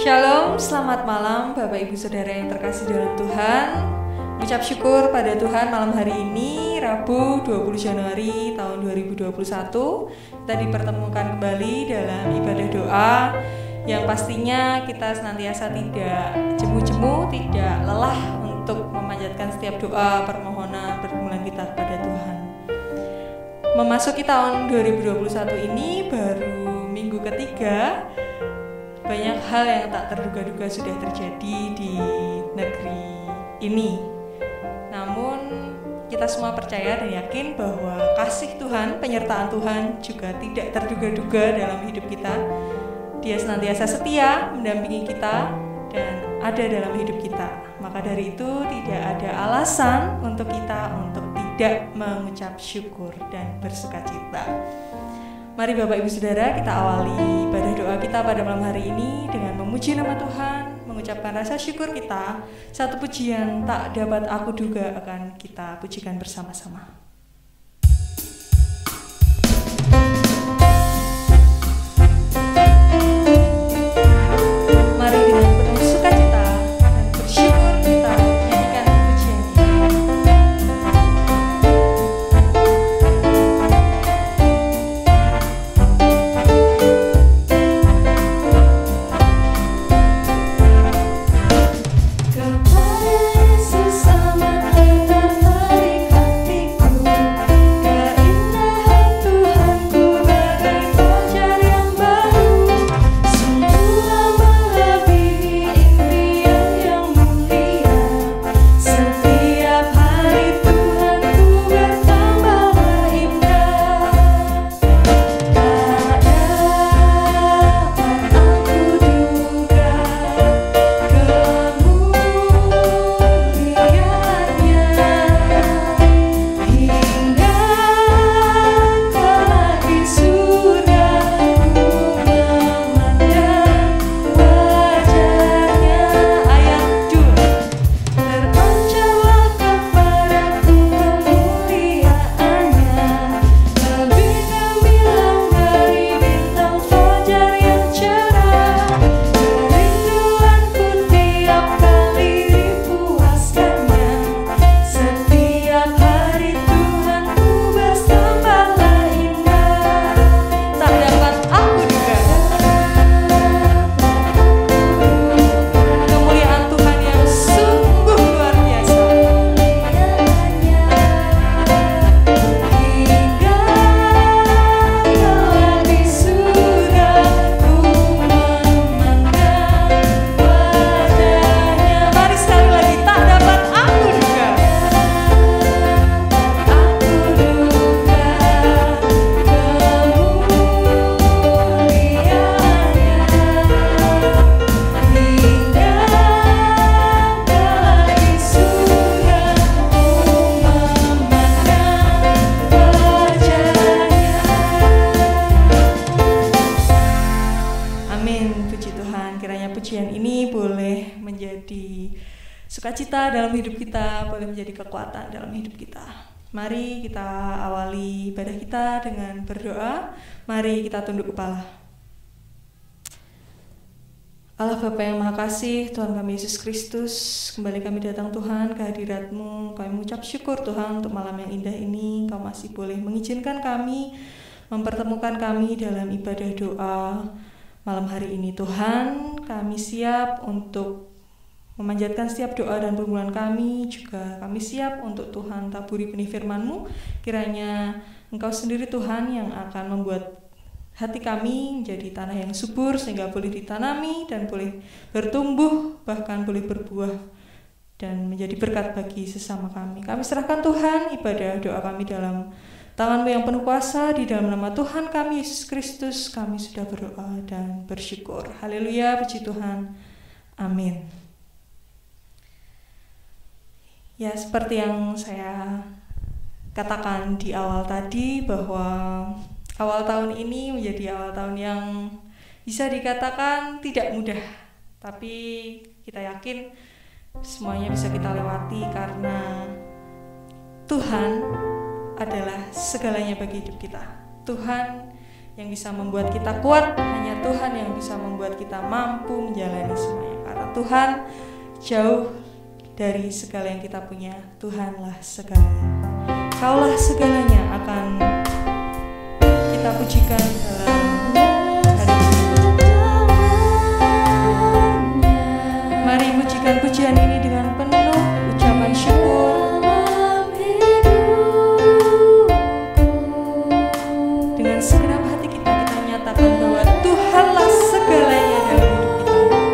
Shalom, selamat malam Bapak Ibu Saudara yang terkasih dalam Tuhan. Ucap syukur pada Tuhan malam hari ini, Rabu 20 Januari tahun 2021. Kita dipertemukan kembali dalam ibadah doa yang pastinya kita senantiasa tidak jemu-jemu, tidak lelah untuk memanjatkan setiap doa, permohonan, pergumulan kita kepada Tuhan. Memasuki tahun 2021 ini baru minggu ketiga. Banyak hal yang tak terduga-duga sudah terjadi di negeri ini. Namun kita semua percaya dan yakin bahwa kasih Tuhan, penyertaan Tuhan juga tidak terduga-duga dalam hidup kita. Dia senantiasa setia mendampingi kita dan ada dalam hidup kita. Maka dari itu tidak ada alasan untuk kita untuk tidak mengucap syukur dan bersukacita. Mari Bapak Ibu Saudara, kita awali ibadah doa kita pada malam hari ini dengan memuji nama Tuhan, mengucapkan rasa syukur kita. Satu pujian tak dapat aku duga akan kita pujikan bersama-sama. Mari dengan penuh sukacita dan bersyukur kita nyanyikan pujian ini. Sukacita dalam hidup kita, boleh menjadi kekuatan dalam hidup kita. Mari kita awali ibadah kita dengan berdoa. Mari kita tunduk kepala. Allah Bapa yang Maha Kasih, Tuhan kami Yesus Kristus, kembali kami datang Tuhan ke hadirat-Mu. Kami mengucap syukur Tuhan untuk malam yang indah ini. Kau masih boleh mengizinkan kami, mempertemukan kami dalam ibadah doa malam hari ini Tuhan. Kami siap untuk memanjatkan setiap doa dan pergumulan kami, juga kami siap untuk Tuhan taburi benih firman-Mu. Kiranya Engkau sendiri Tuhan yang akan membuat hati kami menjadi tanah yang subur sehingga boleh ditanami dan boleh bertumbuh, bahkan boleh berbuah dan menjadi berkat bagi sesama kami. Kami serahkan Tuhan ibadah doa kami dalam tangan-Mu yang penuh kuasa. Di dalam nama Tuhan kami Yesus Kristus kami sudah berdoa dan bersyukur. Haleluya, puji Tuhan. Amin. Ya, seperti yang saya katakan di awal tadi, bahwa awal tahun ini menjadi awal tahun yang bisa dikatakan tidak mudah. Tapi kita yakin semuanya bisa kita lewati karena Tuhan adalah segalanya bagi hidup kita. Tuhan yang bisa membuat kita kuat, hanya Tuhan yang bisa membuat kita mampu menjalani semuanya. Karena Tuhan jauh dari segala yang kita punya, Tuhanlah segalanya. Kaulah segalanya akan kita pujikan dalam hari ini. Mari pujikan pujian ini dengan penuh ucapan syukur. Dengan segenap hati kita nyatakan bahwa Tuhanlah segalanya dalam hidup kita.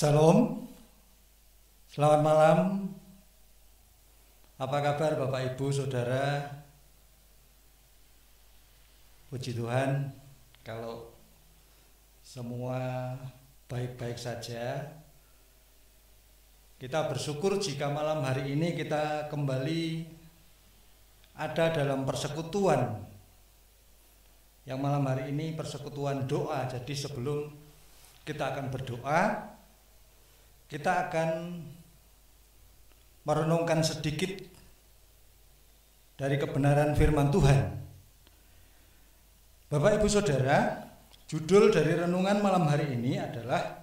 Salam, selamat malam. Apa kabar Bapak Ibu Saudara Puji Tuhan, kalau semua baik-baik saja. Kita bersyukur jika malam hari ini kita kembali ada dalam persekutuan. Yang malam hari ini persekutuan doa. Jadi sebelum kita akan berdoa, kita akan merenungkan sedikit dari kebenaran firman Tuhan. Bapak Ibu Saudara, judul dari renungan malam hari ini adalah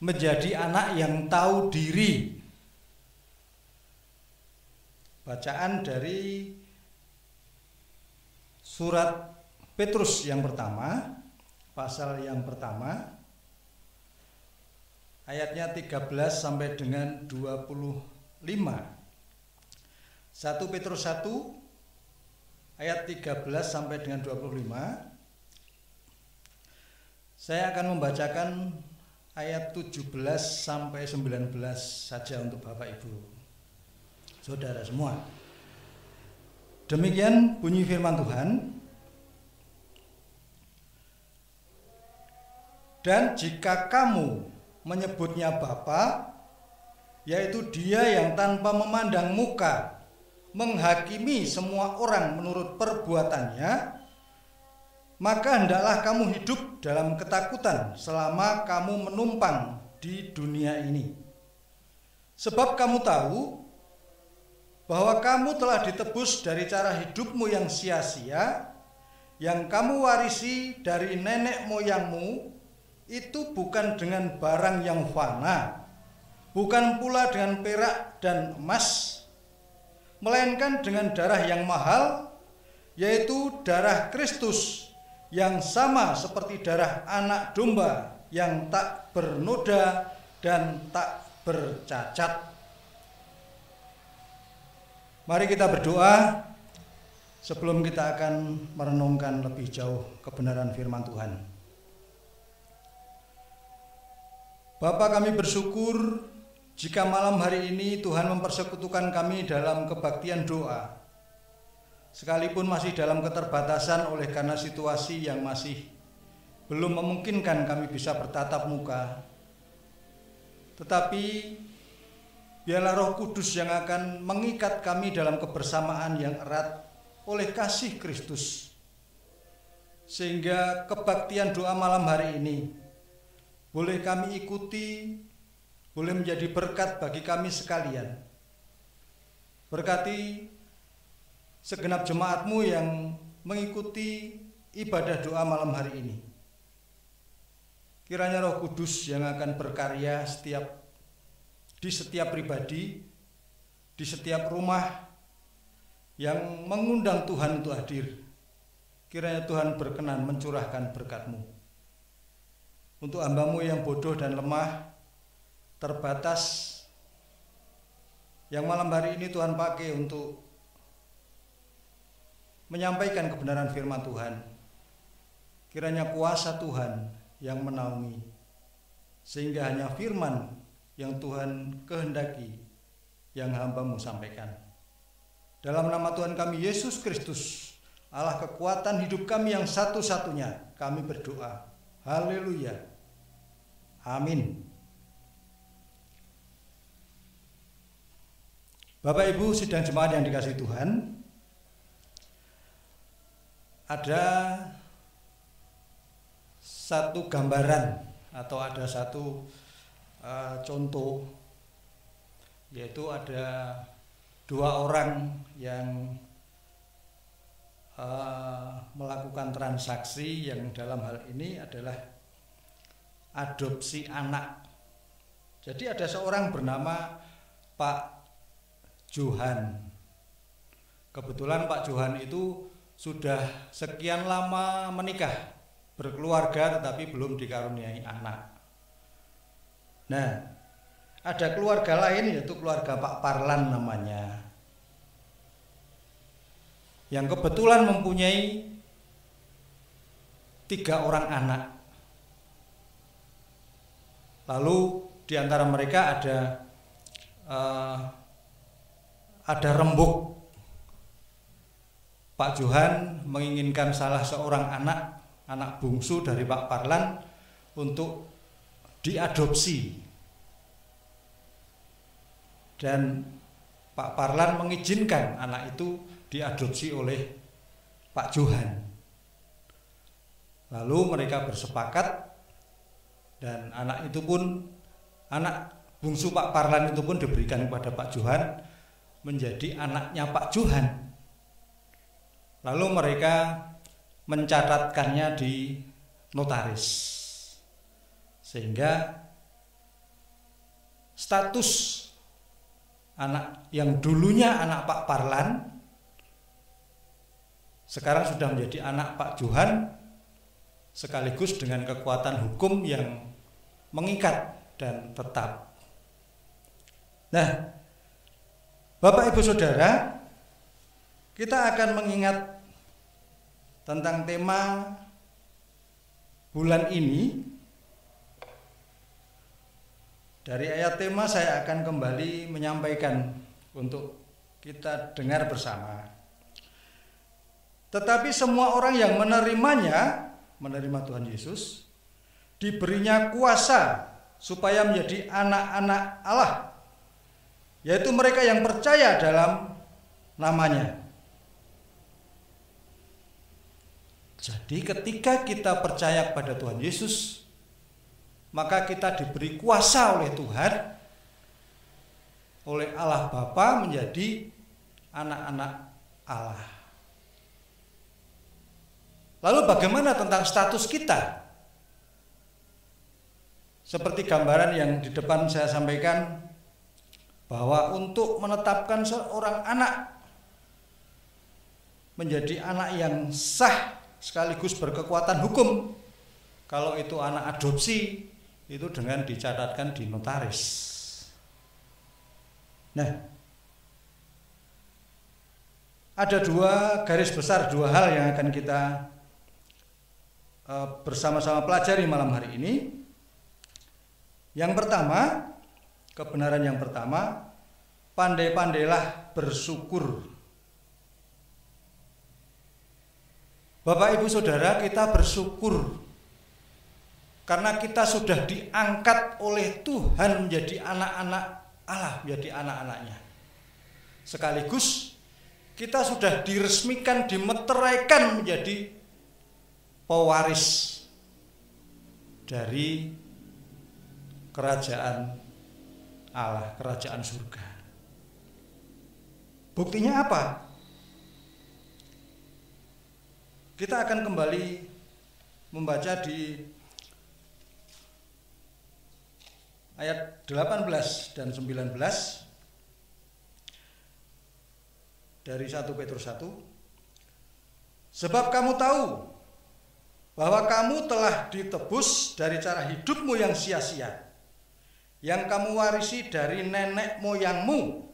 menjadi anak yang tahu diri. Bacaan dari surat Petrus yang pertama, pasal yang pertama, ayatnya 13 sampai dengan 25. 1 Petrus 1 ayat 13 sampai dengan 25. Saya akan membacakan ayat 17 sampai 19 saja untuk Bapak Ibu Saudara semua. Demikian bunyi firman Tuhan. Dan jika kamu menyebutnya Bapa, yaitu Dia yang tanpa memandang muka menghakimi semua orang menurut perbuatannya, maka hendaklah kamu hidup dalam ketakutan selama kamu menumpang di dunia ini. Sebab kamu tahu bahwa kamu telah ditebus dari cara hidupmu yang sia-sia, yang kamu warisi dari nenek moyangmu, itu bukan dengan barang yang fana, bukan pula dengan perak dan emas, melainkan dengan darah yang mahal, yaitu darah Kristus, yang sama seperti darah anak domba yang tak bernoda dan tak bercacat. Mari kita berdoa sebelum kita akan merenungkan lebih jauh kebenaran firman Tuhan. Bapa, kami bersyukur jika malam hari ini Tuhan mempersekutukan kami dalam kebaktian doa, sekalipun masih dalam keterbatasan oleh karena situasi yang masih belum memungkinkan kami bisa bertatap muka. Tetapi biarlah Roh Kudus yang akan mengikat kami dalam kebersamaan yang erat oleh kasih Kristus, sehingga kebaktian doa malam hari ini boleh kami ikuti, boleh menjadi berkat bagi kami sekalian. Berkati segenap jemaat-Mu yang mengikuti ibadah doa malam hari ini. Kiranya Roh Kudus yang akan berkarya di setiap pribadi, di setiap rumah yang mengundang Tuhan untuk hadir. Kiranya Tuhan berkenan mencurahkan berkat-Mu. Untuk hamba-Mu yang bodoh dan lemah, terbatas, yang malam hari ini Tuhan pakai untuk menyampaikan kebenaran firman Tuhan. Kiranya kuasa Tuhan yang menaungi, sehingga hanya firman yang Tuhan kehendaki yang hamba-Mu sampaikan. Dalam nama Tuhan kami Yesus Kristus, Allah kekuatan hidup kami yang satu-satunya, kami berdoa. Haleluya. Amin. Bapak Ibu sidang jemaat yang dikasihi Tuhan, ada satu gambaran atau ada satu contoh, yaitu ada dua orang yang melakukan transaksi yang dalam hal ini adalah adopsi anak. Jadi ada seorang bernama Pak Johan. Kebetulan Pak Johan itu sudah sekian lama menikah, berkeluarga, tetapi belum dikaruniai anak. Nah, ada keluarga lain yaitu keluarga Pak Parlan namanya, yang kebetulan mempunyai 3 orang anak. Lalu di antara mereka ada rembuk Pak Johan menginginkan salah seorang anak bungsu dari Pak Parlan untuk diadopsi. Dan Pak Parlan mengizinkan anak itu diadopsi oleh Pak Johan. Lalu mereka bersepakat dan anak bungsu Pak Parlan itu pun diberikan kepada Pak Johan menjadi anaknya Pak Johan. Lalu mereka mencatatkannya di notaris, sehingga status anak yang dulunya anak Pak Parlan sekarang sudah menjadi anak Pak Johan, sekaligus dengan kekuatan hukum yang mengikat dan tetap. Nah, Bapak Ibu Saudara, kita akan mengingat tentang tema bulan ini. Dari ayat tema saya akan kembali menyampaikan untuk kita dengar bersama. Tetapi semua orang yang menerima Tuhan Yesus, diberinya kuasa supaya menjadi anak-anak Allah, yaitu mereka yang percaya dalam namanya. Jadi ketika kita percaya kepada Tuhan Yesus, maka kita diberi kuasa oleh Tuhan, oleh Allah Bapa, menjadi anak-anak Allah. Lalu bagaimana tentang status kita? Seperti gambaran yang di depan saya sampaikan, bahwa untuk menetapkan seorang anak menjadi anak yang sah sekaligus berkekuatan hukum, kalau itu anak adopsi, itu dengan dicatatkan di notaris. Nah, ada dua garis besar, dua hal yang akan kita bersama-sama pelajari malam hari ini. Yang pertama, kebenaran yang pertama, pandai-pandailah bersyukur. Bapak Ibu Saudara, kita bersyukur karena kita sudah diangkat oleh Tuhan menjadi anak-anak Allah, menjadi anak-anaknya. Sekaligus kita sudah diresmikan, dimeteraikan menjadi pewaris dari kerajaan Allah, kerajaan surga. Buktinya apa? Kita akan kembali membaca di ayat 18 dan 19 dari 1 Petrus 1. Sebab kamu tahu bahwa kamu telah ditebus dari cara hidupmu yang sia-sia, yang kamu warisi dari nenek moyangmu.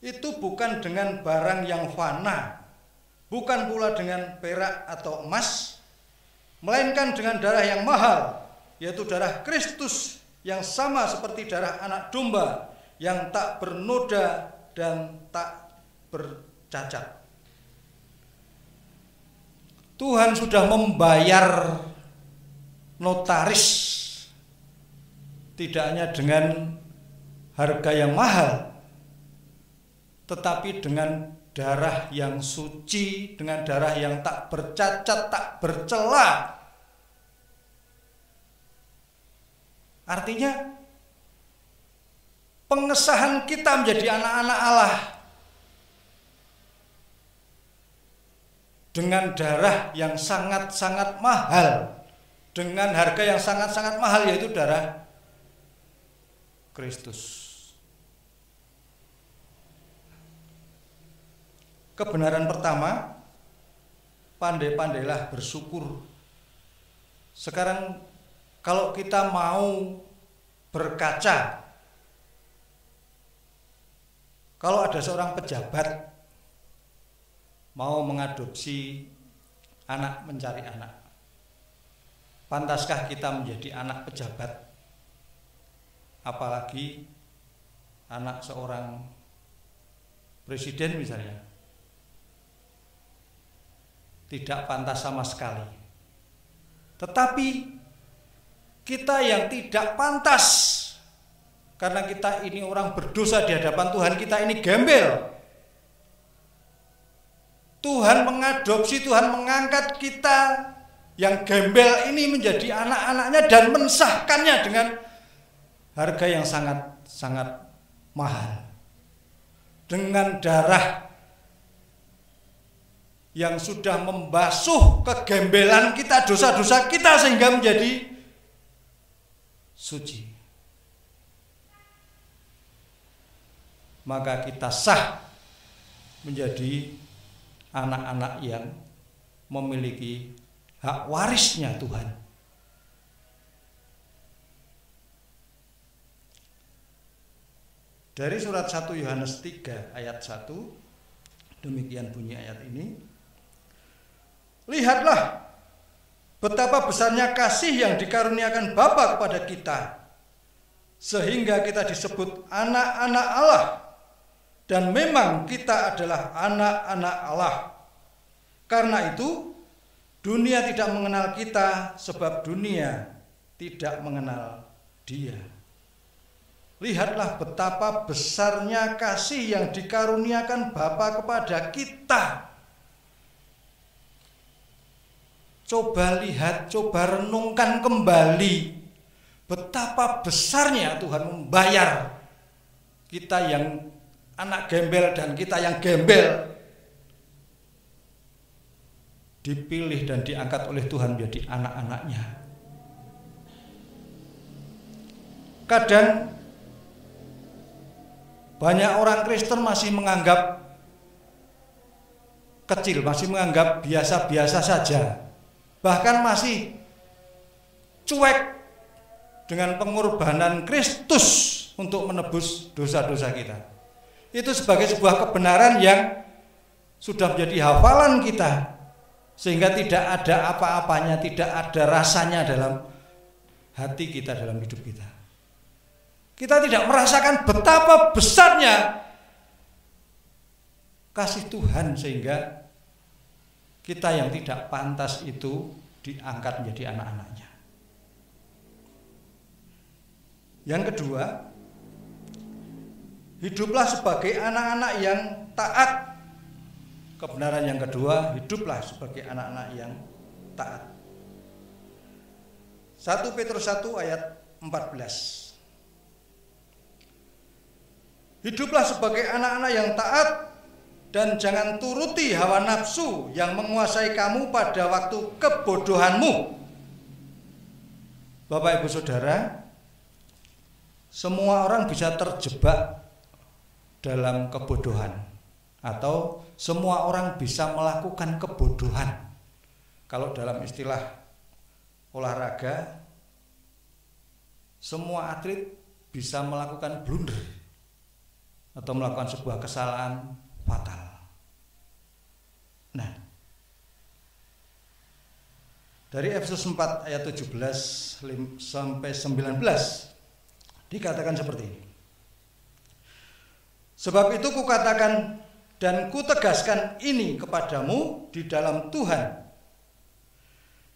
Itu bukan dengan barang yang fana, bukan pula dengan perak atau emas, melainkan dengan darah yang mahal, yaitu darah Kristus, yang sama seperti darah anak domba, yang tak bernoda dan tak bercacat. Tuhan sudah membayar notaris, tidak hanya dengan harga yang mahal, tetapi dengan darah yang suci, dengan darah yang tak bercacat, tak bercela. Artinya pengesahan kita menjadi anak-anak Allah dengan darah yang sangat-sangat mahal, dengan harga yang sangat-sangat mahal, yaitu darah Kristus. Kebenaran pertama, pandai-pandailah bersyukur. Sekarang kalau kita mau berkaca, kalau ada seorang pejabat mau mengadopsi anak, mencari anak, pantaskah kita menjadi anak pejabat? Apalagi anak seorang presiden misalnya. tidak pantas sama sekali. Tetapi kita yang tidak pantas, karena kita ini orang berdosa di hadapan Tuhan, kita ini gembel. Tuhan mengadopsi, Tuhan mengangkat kita yang gembel ini menjadi anak-anaknya dan mensahkannya dengan harga yang sangat mahal. Dengan darah yang sudah membasuh kegembelan kita, dosa-dosa kita sehingga menjadi suci. Maka kita sah menjadi anak-anak yang memiliki hak warisnya Tuhan. Dari surat 1 Yohanes 3 ayat 1, demikian bunyi ayat ini. Lihatlah betapa besarnya kasih yang dikaruniakan Bapa kepada kita, sehingga kita disebut anak-anak Allah. Dan memang kita adalah anak-anak Allah. Karena itu dunia tidak mengenal kita, sebab dunia tidak mengenal Dia. Lihatlah betapa besarnya kasih yang dikaruniakan Bapa kepada kita. Coba lihat, coba renungkan kembali betapa besarnya Tuhan membayar kita yang anak gembel dan kita yang gembel, dipilih dan diangkat oleh Tuhan menjadi anak-anaknya. Kadang banyak orang Kristen masih menganggap kecil, masih menganggap biasa-biasa saja, bahkan masih cuek dengan pengorbanan Kristus untuk menebus dosa-dosa kita. Itu sebagai sebuah kebenaran yang sudah menjadi hafalan kita, sehingga tidak ada apa-apanya, tidak ada rasanya dalam hati kita, dalam hidup kita. Kita tidak merasakan betapa besarnya kasih Tuhan, sehingga kita yang tidak pantas itu diangkat menjadi anak-anaknya. Yang kedua, hiduplah sebagai anak-anak yang taat. Kebenaran yang kedua, hiduplah sebagai anak-anak yang taat. 1 Petrus 1 ayat 14. Hiduplah sebagai anak-anak yang taat dan jangan turuti hawa nafsu yang menguasai kamu pada waktu kebodohanmu. Bapak Ibu Saudara, semua orang bisa terjebak dalam kebodohan, atau semua orang bisa melakukan kebodohan. Kalau dalam istilah olahraga, semua atlet bisa melakukan blunder atau melakukan sebuah kesalahan fatal. Nah, dari Efesus 4 ayat 17 sampai 19 dikatakan seperti ini. Sebab itu kukatakan dan kutegaskan ini kepadamu di dalam Tuhan.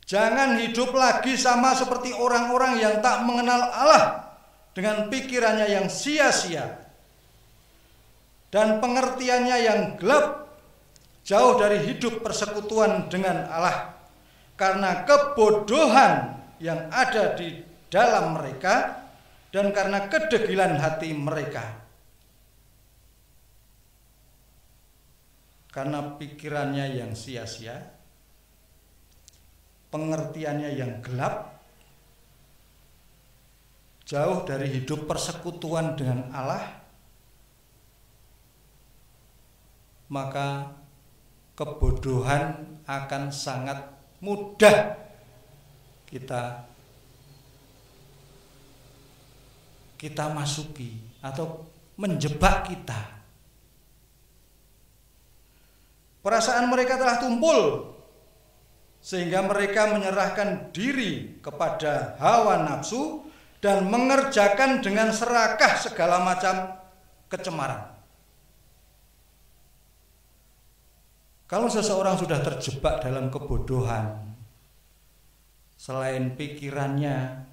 Jangan hidup lagi sama seperti orang-orang yang tak mengenal Allah, dengan pikirannya yang sia-sia dan pengertiannya yang gelap, jauh dari hidup persekutuan dengan Allah, karena kebodohan yang ada di dalam mereka dan karena kedegilan hati mereka. Karena pikirannya yang sia-sia, pengertiannya yang gelap, jauh dari hidup persekutuan dengan Allah, maka kebodohan akan sangat mudah kita masuki atau menjebak kita. Perasaan mereka telah tumpul sehingga mereka menyerahkan diri kepada hawa nafsu dan mengerjakan dengan serakah segala macam kecemaran. Kalau seseorang sudah terjebak dalam kebodohan, selain pikirannya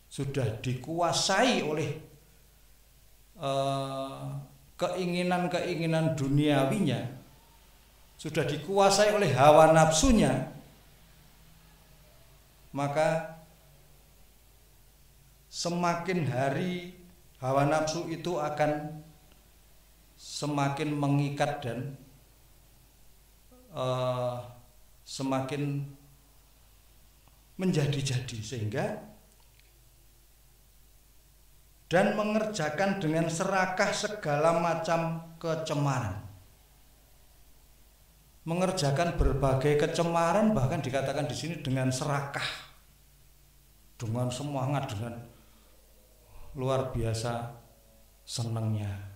sudah dikuasai oleh keinginan-keinginan duniawinya, sudah dikuasai oleh hawa nafsunya, maka semakin hari hawa nafsu itu akan semakin mengikat dan semakin menjadi-jadi, sehingga dan mengerjakan dengan serakah segala macam kecemaran. Mengerjakan berbagai kecemaran, bahkan dikatakan di sini dengan serakah, dengan semangat, dengan luar biasa senangnya.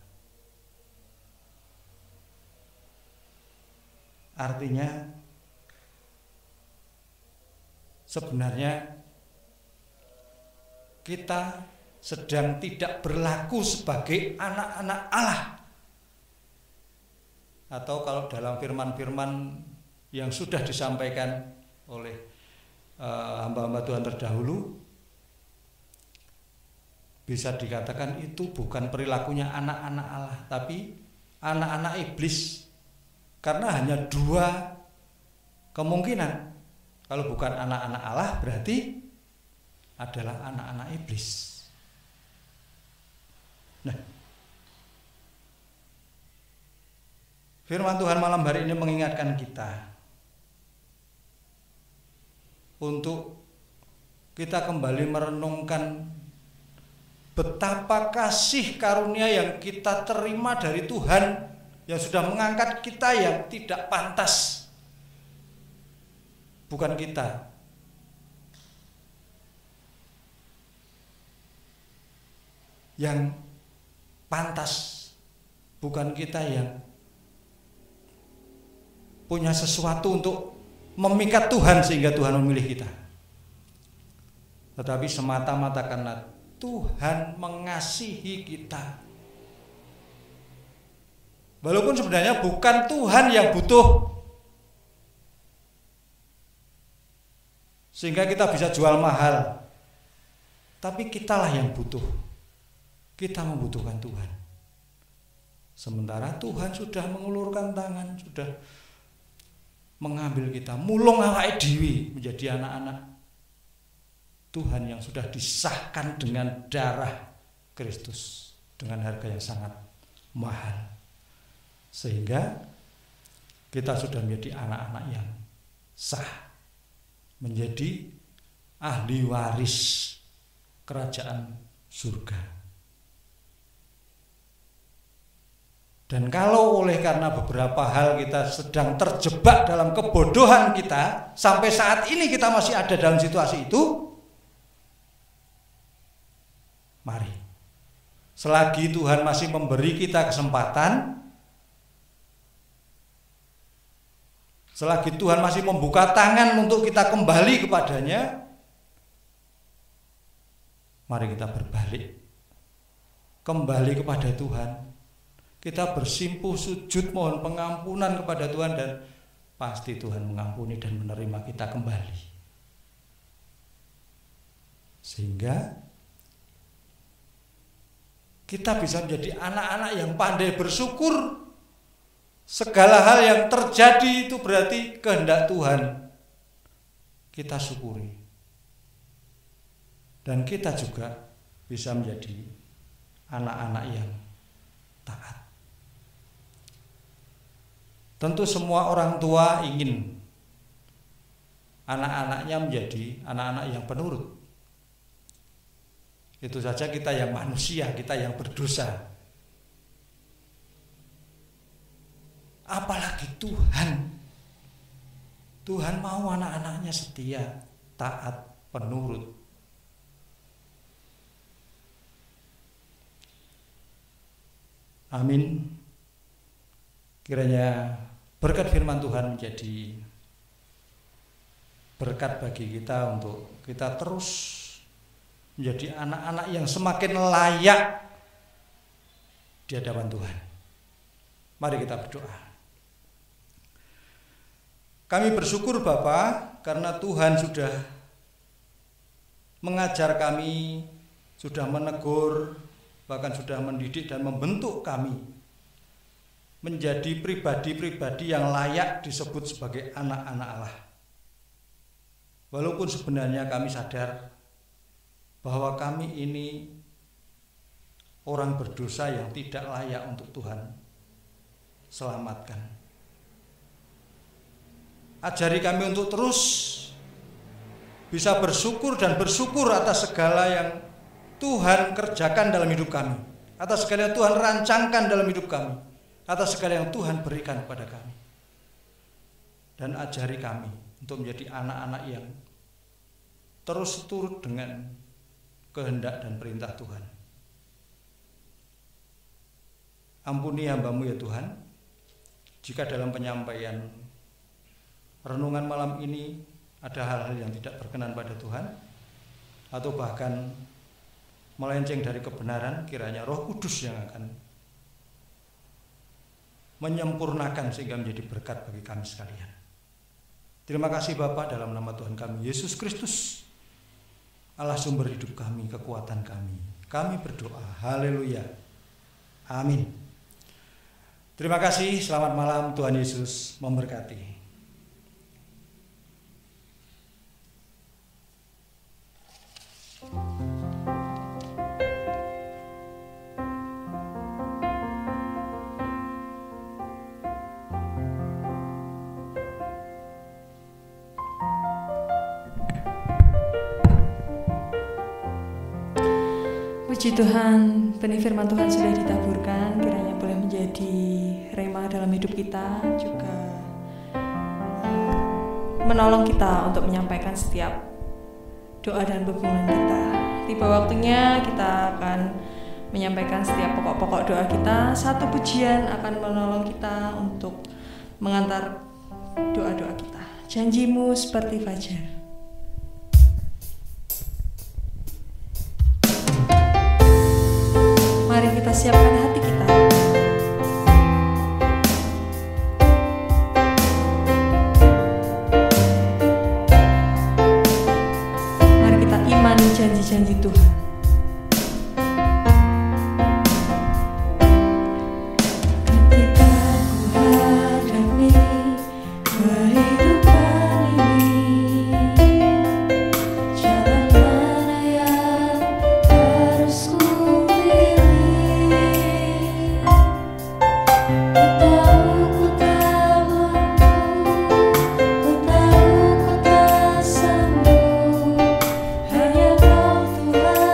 Artinya sebenarnya kita sedang tidak berlaku sebagai anak-anak Allah. Atau kalau dalam firman-firman yang sudah disampaikan oleh hamba-hamba Tuhan terdahulu, bisa dikatakan itu bukan perilakunya anak-anak Allah, tapi anak-anak iblis. Karena hanya dua kemungkinan. Kalau bukan anak-anak Allah, berarti adalah anak-anak iblis. Nah, firman Tuhan malam hari ini mengingatkan kita untuk kita kembali merenungkan betapa kasih karunia yang kita terima dari Tuhan yang sudah mengangkat kita yang tidak pantas. Bukan kita. Yang pantas, bukan kita yang punya sesuatu untuk memikat Tuhan sehingga Tuhan memilih kita, tetapi semata-mata karena Tuhan mengasihi kita. Walaupun sebenarnya bukan Tuhan yang butuh, sehingga kita bisa jual mahal, tapi kitalah yang butuh. Kita membutuhkan Tuhan. Sementara Tuhan sudah mengulurkan tangan, sudah mengambil kita, mulung awake dhewe menjadi anak-anak Tuhan yang sudah disahkan dengan darah Kristus dengan harga yang sangat mahal. Sehingga kita sudah menjadi anak-anak yang sah, menjadi ahli waris kerajaan surga. Dan kalau oleh karena beberapa hal kita sedang terjebak dalam kebodohan kita, sampai saat ini kita masih ada dalam situasi itu, mari, selagi Tuhan masih memberi kita kesempatan, selagi Tuhan masih membuka tangan untuk kita kembali kepadanya, mari kita berbalik, kembali kepada Tuhan. Kita bersimpuh sujud mohon pengampunan kepada Tuhan, dan pasti Tuhan mengampuni dan menerima kita kembali. Sehingga kita bisa menjadi anak-anak yang pandai bersyukur. Segala hal yang terjadi itu berarti kehendak Tuhan. Kita syukuri. Dan kita juga bisa menjadi anak-anak yang taat. Tentu semua orang tua ingin anak-anaknya menjadi anak-anak yang penurut. Itu saja kita yang manusia, kita yang berdosa. Apalagi Tuhan. Tuhan mau anak-anaknya setia, taat, penurut. Amin. Kiranya berkat firman Tuhan menjadi berkat bagi kita untuk kita terus menjadi anak-anak yang semakin layak di hadapan Tuhan. Mari kita berdoa. Kami bersyukur Bapa karena Tuhan sudah mengajar kami, sudah menegur, bahkan sudah mendidik dan membentuk kami menjadi pribadi-pribadi yang layak disebut sebagai anak-anak Allah. Walaupun sebenarnya kami sadar bahwa kami ini orang berdosa yang tidak layak untuk Tuhan selamatkan. Ajari kami untuk terus bisa bersyukur dan bersyukur atas segala yang Tuhan kerjakan dalam hidup kami, atas segala yang Tuhan rancangkan dalam hidup kami, atas segala yang Tuhan berikan kepada kami. Dan ajari kami untuk menjadi anak-anak yang terus turut dengan kehendak dan perintah Tuhan. Ampuni hamba-Mu ya Tuhan, jika dalam penyampaian renungan malam ini ada hal-hal yang tidak berkenan pada Tuhan, atau bahkan melenceng dari kebenaran, kiranya Roh Kudus yang akan menyempurnakan sehingga menjadi berkat bagi kami sekalian. Terima kasih Bapa, dalam nama Tuhan kami Yesus Kristus, Allah sumber hidup kami, kekuatan kami. Kami berdoa, haleluya, amin. Terima kasih, selamat malam, Tuhan Yesus memberkati. Puji Tuhan, benih firman Tuhan sudah ditaburkan, kiranya boleh menjadi rema dalam hidup kita, juga menolong kita untuk menyampaikan setiap doa dan pergumulan kita. Tiba waktunya kita akan menyampaikan setiap pokok-pokok doa kita. Satu pujian akan menolong kita untuk mengantar doa-doa kita. Janjimu seperti fajar. Mari kita siapkan hati kita. Mari kita imani janji-janji Tuhan. Hanya Kau Tuhan.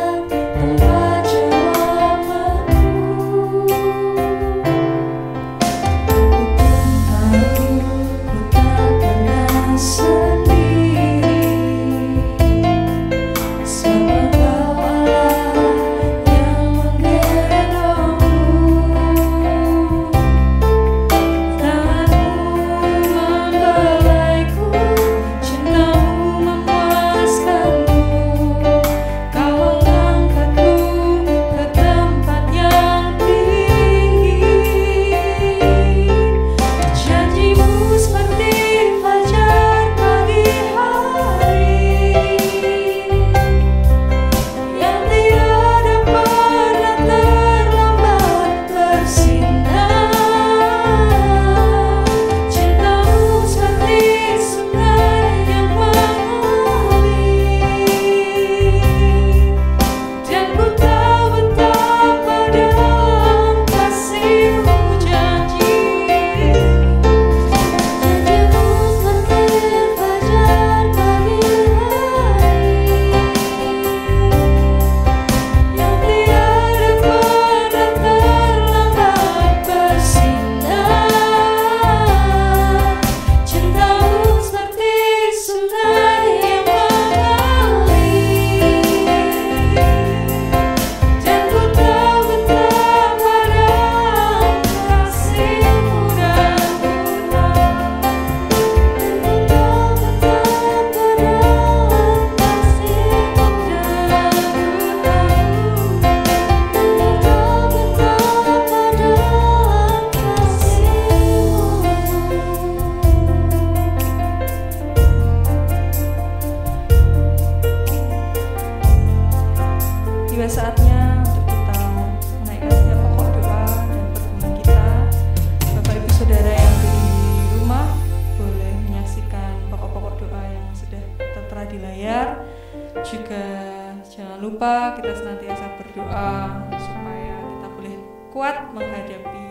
lupa kita senantiasa berdoa supaya kita boleh kuat menghadapi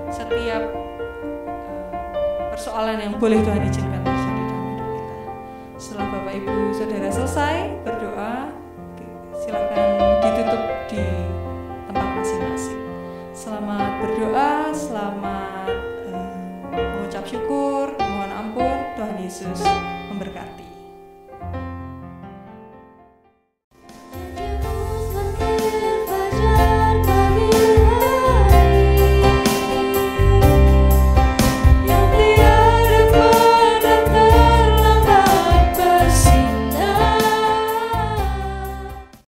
setiap persoalan yang boleh Tuhan izinkan terjadi dalam hidup kita. Setelah Bapak Ibu Saudara selesai berdoa, silakan ditutup di tempat masing-masing. Selamat berdoa, selamat mengucap syukur, mohon ampun. Tuhan Yesus memberkati.